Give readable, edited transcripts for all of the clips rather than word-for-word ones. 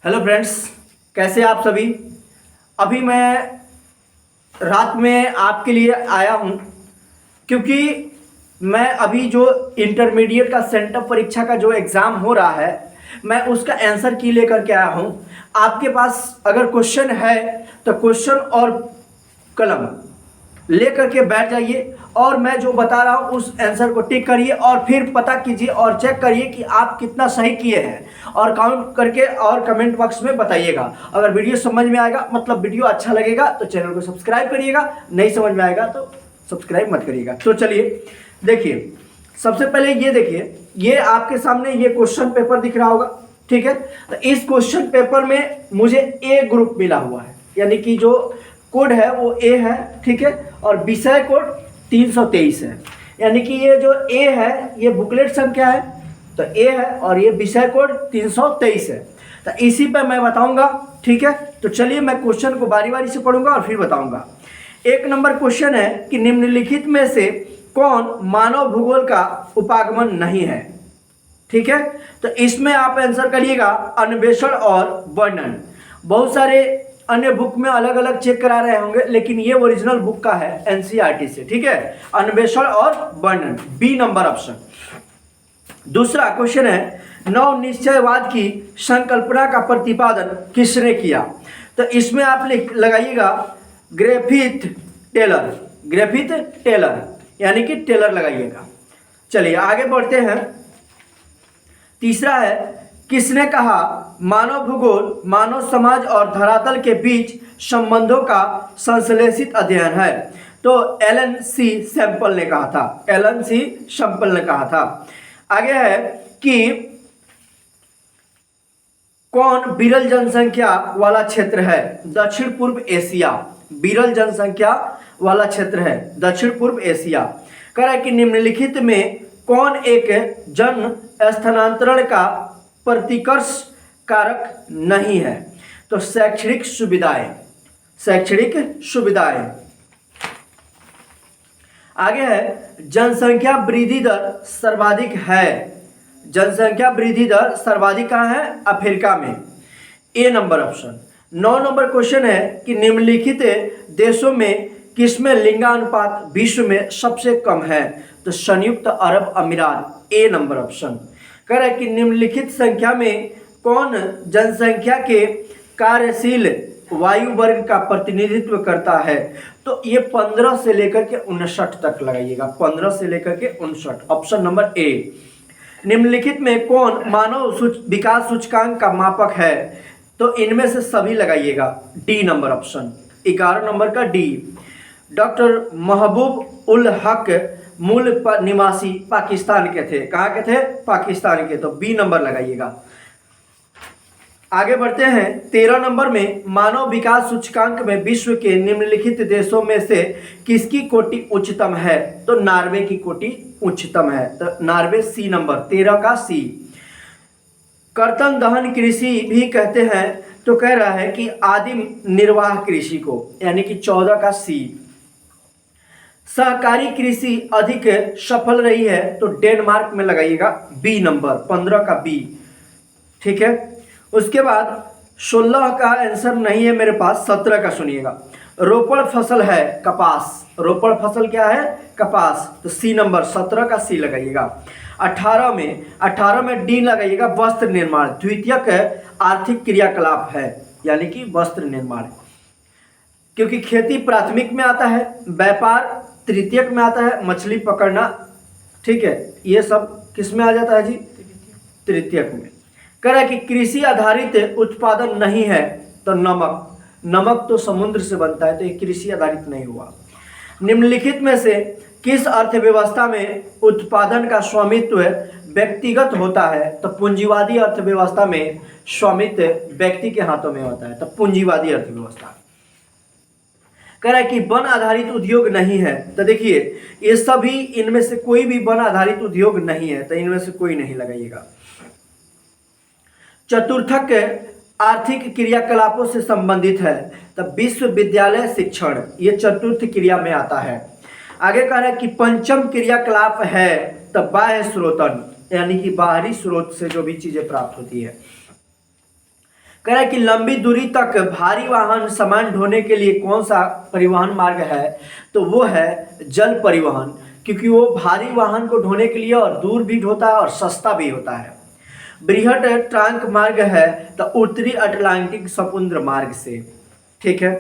Hello friends, कैसे आप सभी। अभी मैं रात में आपके लिए आया हूँ क्योंकि मैं अभी जो इंटरमीडिएट का सेंटअप परीक्षा का जो एग्ज़ाम हो रहा है, मैं उसका आंसर की लेकर के आया हूँ। आपके पास अगर क्वेश्चन है तो क्वेश्चन और कलम लेकर के बैठ जाइए और मैं जो बता रहा हूँ उस आंसर को टिक करिए और फिर पता कीजिए और चेक करिए कि आप कितना सही किए हैं और काउंट करके और कमेंट बॉक्स में बताइएगा। अगर वीडियो समझ में आएगा, मतलब वीडियो अच्छा लगेगा, तो चैनल को सब्सक्राइब करिएगा। नहीं समझ में आएगा तो सब्सक्राइब मत करिएगा। तो चलिए देखिए, सबसे पहले ये देखिए, ये आपके सामने ये क्वेश्चन पेपर दिख रहा होगा, ठीक है। तो इस क्वेश्चन पेपर में मुझे ए ग्रुप मिला हुआ है, यानी कि जो कोड है वो ए है, ठीक है। और विषय कोड 323 है, यानी कि ये जो ए है ये बुकलेट संख्या है, तो ए है और ये विषय कोड 323 है। तो इसी पे मैं बताऊंगा, ठीक है। तो चलिए मैं क्वेश्चन को बारी बारी से पढ़ूंगा और फिर बताऊंगा। एक नंबर क्वेश्चन है कि निम्नलिखित में से कौन मानव भूगोल का उपागमन नहीं है, ठीक है। तो इसमें आप आंसर करिएगा अन्वेषण और वर्णन। बहुत सारे अन्य बुक में अलग अलग चेक करा रहे होंगे, लेकिन ये ओरिजिनल बुक का है एनसीईआरटी से, ठीक है। अन्वेषण और वर्णन, बी नंबर ऑप्शन। दूसरा क्वेश्चन है नव निश्चयवाद की संकल्पना का प्रतिपादन किसने किया। तो इसमें आप लगाइएगा ग्रिफिथ टेलर, ग्रिफिथ टेलर, यानी कि टेलर लगाइएगा। चलिए आगे बढ़ते हैं। तीसरा है किसने कहा मानव भूगोल मानव समाज और धरातल के बीच संबंधों का संश्लेषित अध्ययन है। तो एलन सी सैंपल ने कहा था, एलन सी सैंपल ने कहा था। आगे है कि कौन विरल जनसंख्या वाला क्षेत्र है। दक्षिण पूर्व एशिया, विरल जनसंख्या वाला क्षेत्र है दक्षिण पूर्व एशिया। कह रहा है कि निम्नलिखित में कौन एक जन स्थानांतरण का प्रतिकर्ष कारक नहीं है। तो शैक्षणिक सुविधाएं, शैक्षणिक सुविधाएं। आगे है जनसंख्या वृद्धि दर सर्वाधिक है, जनसंख्या वृद्धि दर सर्वाधिक कहाँ है, अफ्रीका में, ए नंबर ऑप्शन। 9 नंबर क्वेश्चन है कि निम्नलिखित देशों में किसमें लिंगानुपात विश्व में सबसे कम है। तो संयुक्त अरब अमीरात, ए नंबर ऑप्शन। कह रहा है कि निम्नलिखित संख्या में कौन जनसंख्या के कार्यशील वायु वर्ग का प्रतिनिधित्व करता है। तो ये 15 से लेकर के 59 तक लगाइएगा, 15 से लेकर के 59, ऑप्शन नंबर ए। निम्नलिखित में कौन मानव विकास सूचकांक का मापक है। तो इनमें से सभी लगाइएगा, डी नंबर ऑप्शन, 11 नंबर का डी। डॉक्टर महबूब उल हक मूल निवासी पाकिस्तान के थे, कहाँ के थे, पाकिस्तान के, तो बी नंबर लगाइएगा। आगे बढ़ते हैं। 13 नंबर में मानव विकास सूचकांक में विश्व के निम्नलिखित देशों में से किसकी कोटि उच्चतम है। तो नॉर्वे की कोटि उच्चतम है, तो नॉर्वे, सी नंबर, 13 का सी। कर्तन दहन कृषि भी कहते हैं, तो कह रहा है कि आदिम निर्वाह कृषि को, यानी कि 14 का सी। सहकारी कृषि अधिक सफल रही है, तो डेनमार्क में लगाइएगा, बी नंबर, 15 का बी, ठीक है। उसके बाद 16 का आंसर नहीं है मेरे पास, 17 का सुनिएगा। रोपण फसल है कपास, रोपण फसल क्या है, कपास, तो सी नंबर, 17 का सी लगाइएगा। 18 में डी लगाइएगा, वस्त्र निर्माण द्वितीयक आर्थिक क्रियाकलाप है, यानी कि वस्त्र निर्माण, क्योंकि खेती प्राथमिक में आता है, व्यापार तृतीयक में आता है, मछली पकड़ना, ठीक है, ये सब किस में आ जाता है जी, तृतीयक में। कह रहा है कि कृषि आधारित उत्पादन नहीं है, तो नमक, नमक तो समुद्र से बनता है, तो ये कृषि आधारित नहीं हुआ। निम्नलिखित में से किस अर्थव्यवस्था में उत्पादन का स्वामित्व व्यक्तिगत होता है। तो पूंजीवादी अर्थव्यवस्था में स्वामित्व व्यक्ति के हाथों में होता है, तो पूंजीवादी अर्थव्यवस्था। कह रहा है कि वन आधारित उद्योग नहीं है, तो देखिए ये सभी, इनमें से कोई भी वन आधारित उद्योग नहीं है, तो इनमें से कोई नहीं लगाइएगा। चतुर्थक आर्थिक क्रियाकलापों से संबंधित है, तब विश्वविद्यालय शिक्षण, ये चतुर्थ क्रिया में आता है। आगे कह रहा है कि पंचम क्रियाकलाप है, तब बाह्य स्रोतन, यानी कि बाहरी स्रोत से जो भी चीजें प्राप्त होती है। कह रहा है कि लंबी दूरी तक भारी वाहन सामान ढोने के लिए कौन सा परिवहन मार्ग है, तो वो है जल परिवहन, क्योंकि वो भारी वाहन को ढोने के लिए और दूर भी ढोता है और सस्ता भी होता है। बृहद ट्रांक मार्ग है तो उत्तरी अटलांटिक समुद्र मार्ग से, ठीक है।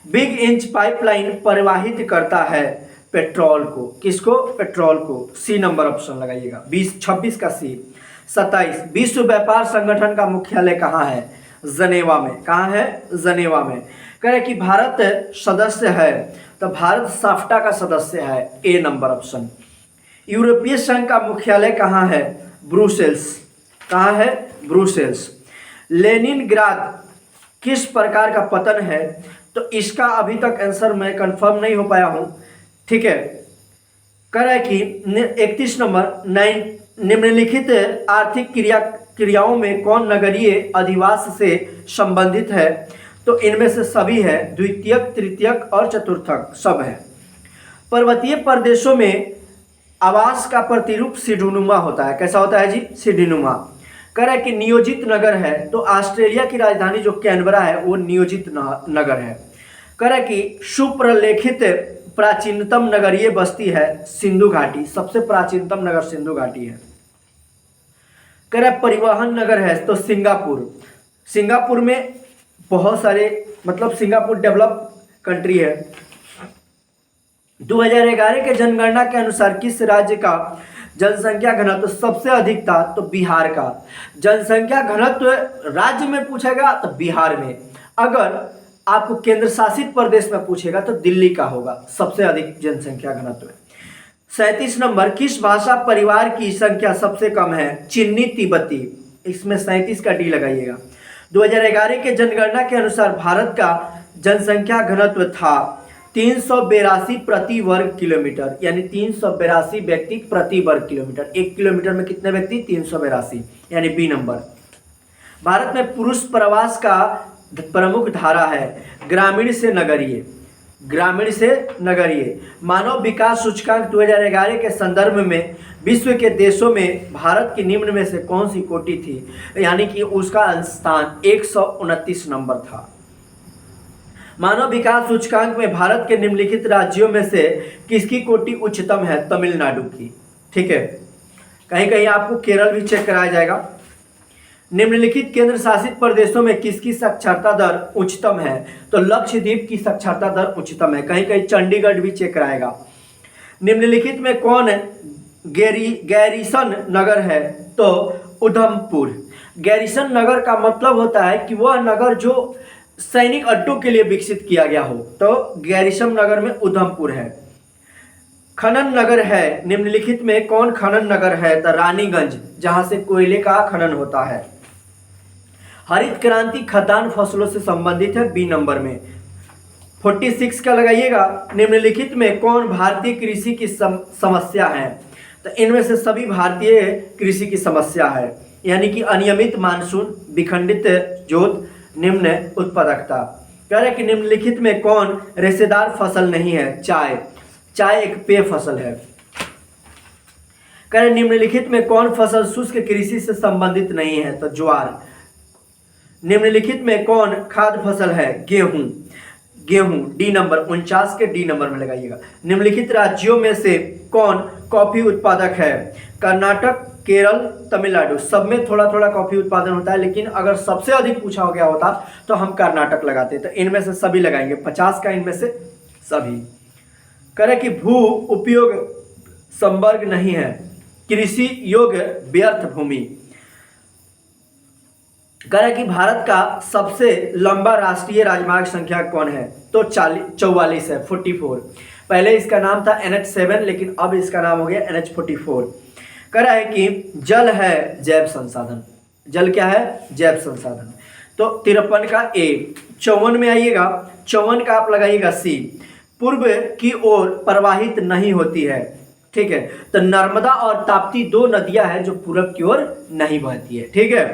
बिग इंच पाइपलाइन प्रवाहित करता है पेट्रोल को, किसको, पेट्रोल को। सी नंबर ऑप्शन लगाइएगा, 26 का सी। 27, विश्व व्यापार संगठन का मुख्यालय कहाँ है, जनेवा में। कहाँ है, जनेवा में। कह रहे कि भारत सदस्य है, तो भारत साफ्टा का सदस्य है, ए नंबर ऑप्शन। यूरोपीय संघ का मुख्यालय कहाँ है, ब्रुसेल्स। कहाँ है, ब्रुसेल्स। लेनिनग्राद किस प्रकार का पतन है, तो इसका अभी तक आंसर मैं कंफर्म नहीं हो पाया हूँ, ठीक है। कह रहा है कि 31 नंबर, निम्नलिखित आर्थिक क्रियाओं में कौन नगरीय अधिवास से संबंधित है, तो इनमें से सभी है, द्वितीयक, तृतीयक और चतुर्थक सब है। पर्वतीय प्रदेशों में आवास का प्रतिरूप सीढ़ीनुमा होता है, कैसा होता है जी, सीढ़ीनुमा। कह रहा है कि नियोजित नगर है, तो ऑस्ट्रेलिया की राजधानी जो कैनबरा है वो नियोजित नगर है। कह रहा है कि सुप्रलेखित प्राचीनतम नगरीय बस्ती है सिंधु घाटी, सबसे प्राचीनतम नगर सिंधु घाटी है। कह रहा है परिवहन नगर है तो सिंगापुर। सिंगापुर में बहुत सारे, मतलब सिंगापुर डेवलप कंट्री है। 2011 के जनगणना के अनुसार किस राज्य का जनसंख्या घनत्व सबसे अधिक था, तो बिहार का। जनसंख्या घनत्व राज्य में पूछेगा तो बिहार में, अगर आपको केंद्र शासित प्रदेश में पूछेगा तो दिल्ली का होगा सबसे अधिक जनसंख्या घनत्व। 37 नंबर, किस भाषा परिवार की संख्या सबसे कम है, चिन्नी तिब्बती। इसमें 37 का डी लगाइएगा। 2011 के जनगणना के अनुसार भारत का जनसंख्या घनत्व था 382 प्रति वर्ग किलोमीटर, यानी 382 व्यक्ति प्रति वर्ग किलोमीटर। 1 किलोमीटर में कितने व्यक्ति, 382, यानी बी नंबर। भारत में पुरुष प्रवास का प्रमुख धारा है ग्रामीण से नगरीय, ग्रामीण से नगरीय। मानव विकास सूचकांक 2011 के संदर्भ में विश्व के देशों में भारत की निम्न में से कौन सी कोटि थी, यानी कि उसका स्थान 129 नंबर था। मानव विकास सूचकांक में भारत के निम्नलिखित राज्यों में से किसकी कोटि उच्चतम है, तमिलनाडु की, ठीक है। कहीं कहीं आपको केरल भी चेक कराया जाएगा। निम्नलिखित केंद्र शासित प्रदेशों में किसकी साक्षरता दर उच्चतम है, तो लक्षद्वीप की साक्षरता दर उच्चतम है। कहीं कहीं चंडीगढ़ भी चेक कराएगा। निम्नलिखित में कौन गैरिसन नगर है, तो उधमपुर। गैरिसन नगर का मतलब होता है कि वह नगर जो सैनिक अड्डों के लिए विकसित किया गया हो, तो गैरिसन नगर में उधमपुर है। खनन नगर है, निम्नलिखित में कौन खनन नगर है, तो रानीगंज, जहां से कोयले का खनन होता है। हरित क्रांति खदान फसलों से संबंधित है, बी नंबर में। 46 का लगाइएगा। निम्नलिखित में कौन भारतीय कृषि की समस्या है, तो इनमें से सभी भारतीय कृषि की समस्या है, यानी कि अनियमित मानसून, विखंडित जोत, निम्न उत्पादकता। कह रहे कि निम्नलिखित में कौन रेशेदार फसल नहीं है, चाय। चाय एक पेय फसल है। कह रहे निम्नलिखित में कौन फसल शुष्क कृषि से संबंधित नहीं है, तो ज्वार। निम्नलिखित में कौन खाद्य फसल है, गेहूं। गेहूं, डी नंबर, 49 के डी नंबर में लगाइएगा। निम्नलिखित राज्यों में से कौन कॉफी उत्पादक है, कर्नाटक, केरल, तमिलनाडु। सब में थोड़ा थोड़ा कॉफी उत्पादन होता है, लेकिन अगर सबसे अधिक पूछा गया होता तो हम कर्नाटक लगाते, तो इनमें से सभी लगाएंगे, 50 का इनमें से सभी। करें कि भू उपयोग संवर्ग नहीं है, कृषि योग्य व्यर्थ भूमि। करें कि भारत का सबसे लंबा राष्ट्रीय राजमार्ग संख्या कौन है, तो 44 है, 44। पहले इसका नाम था NH7, लेकिन अब इसका नाम हो गया NH44। कह रहा है कि जल है जैव संसाधन। जल क्या है, जैव संसाधन। तो 53 का ए। 54 में आइएगा, 54 का आप लगाइएगा सी। पूर्व की ओर प्रवाहित नहीं होती है, ठीक है। तो नर्मदा और ताप्ती दो नदियां हैं जो पूरब की ओर नहीं बहती है, ठीक है।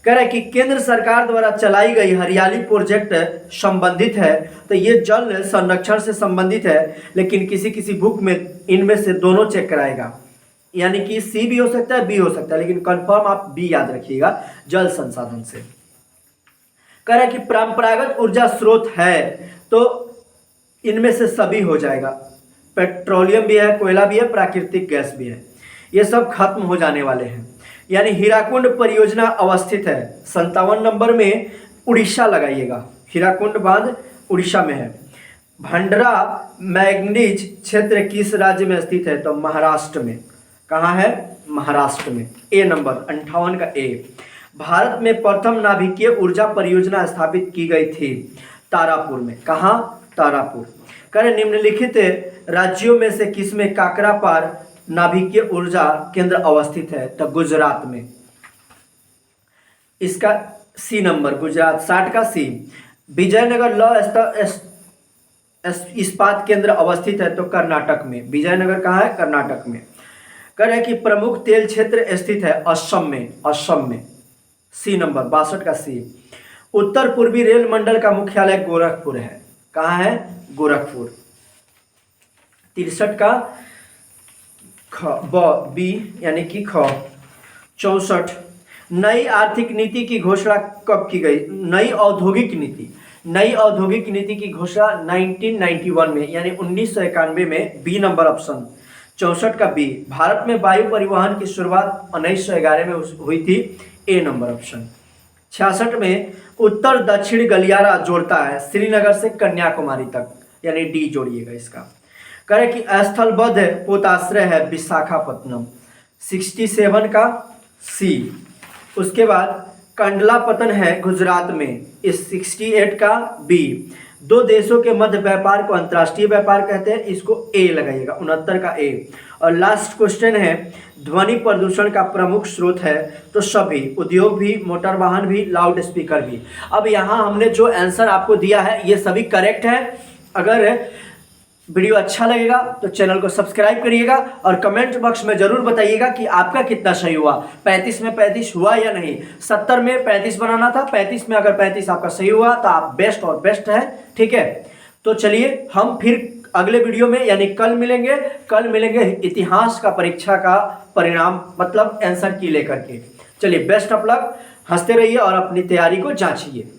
कह रहा है कि केंद्र सरकार द्वारा चलाई गई हरियाली प्रोजेक्ट संबंधित है, तो ये जल संरक्षण से संबंधित है, लेकिन किसी किसी बुक में इनमें से दोनों चेक कराएगा, यानी कि सी भी हो सकता है, बी हो सकता है, लेकिन कंफर्म आप बी याद रखिएगा, जल संसाधन से। कह रहा है कि परंपरागत ऊर्जा स्रोत है तो इनमें से सभी हो जाएगा, पेट्रोलियम भी है, कोयला भी है, प्राकृतिक गैस भी है, ये सब खत्म हो जाने वाले हैं। यानी हीराकुंड परियोजना अवस्थित है 57 नंबर में, उड़ीसा लगाइएगा, हीराकुंड बांध उड़ीसा में है। भंडरा मैंगनीज क्षेत्र किस राज्य में स्थित है? तो महाराष्ट्र में। कहाँ है? महाराष्ट्र में। ए नंबर 58 का ए। भारत में प्रथम नाभिकीय ऊर्जा परियोजना स्थापित की गई थी तारापुर में। कहाँ? तारापुर। करें निम्नलिखित राज्यों में से किसमें काकरापार नाभिकीय ऊर्जा केंद्र अवस्थित है? तो गुजरात में। इसका सी नंबर गुजरात 60 का सी। विजयनगर लौह इस्पात केंद्र अवस्थित है तो कर्नाटक में। विजयनगर कहाँ है? कर्नाटक में। कह रहे कि प्रमुख तेल क्षेत्र स्थित है असम में। असम में सी नंबर 62 का सी। उत्तर पूर्वी रेल मंडल का मुख्यालय गोरखपुर है। कहाँ है? गोरखपुर। 63 का ख ब बी यानी कि ख। 64 नई आर्थिक नीति की घोषणा कब की गई? नई औद्योगिक नीति की घोषणा 1991 में यानी 1991 में। बी नंबर ऑप्शन 64 का बी। भारत में वायु परिवहन की शुरुआत 1911 में हुई थी। ए नंबर ऑप्शन। 66 में उत्तर दक्षिण गलियारा जोड़ता है श्रीनगर से कन्याकुमारी तक, यानी डी जोड़िएगा इसका। करें कि स्थलबद्ध पोताश्रय है विशाखापत्तनम। 67 का सी। उसके बाद कंडला पतन है गुजरात में। इस 68 का बी। दो देशों के मध्य व्यापार को अंतर्राष्ट्रीय व्यापार कहते हैं, इसको ए लगाइएगा 69 का ए। और लास्ट क्वेश्चन है ध्वनि प्रदूषण का प्रमुख स्रोत है तो सभी, उद्योग भी, मोटर वाहन भी, लाउड स्पीकर भी। अब यहाँ हमने जो आंसर आपको दिया है ये सभी करेक्ट है। अगर वीडियो अच्छा लगेगा तो चैनल को सब्सक्राइब करिएगा और कमेंट बॉक्स में जरूर बताइएगा कि आपका कितना सही हुआ। 35 में 35 हुआ या नहीं? 70 में 35 बनाना था, 35 में अगर 35 आपका सही हुआ तो आप बेस्ट और बेस्ट है। ठीक है, तो चलिए हम फिर अगले वीडियो में यानी कल मिलेंगे इतिहास का परीक्षा का परिणाम मतलब आंसर की लेकर के। चलिए बेस्ट ऑफ लक, हंसते रहिए और अपनी तैयारी को जांचिए।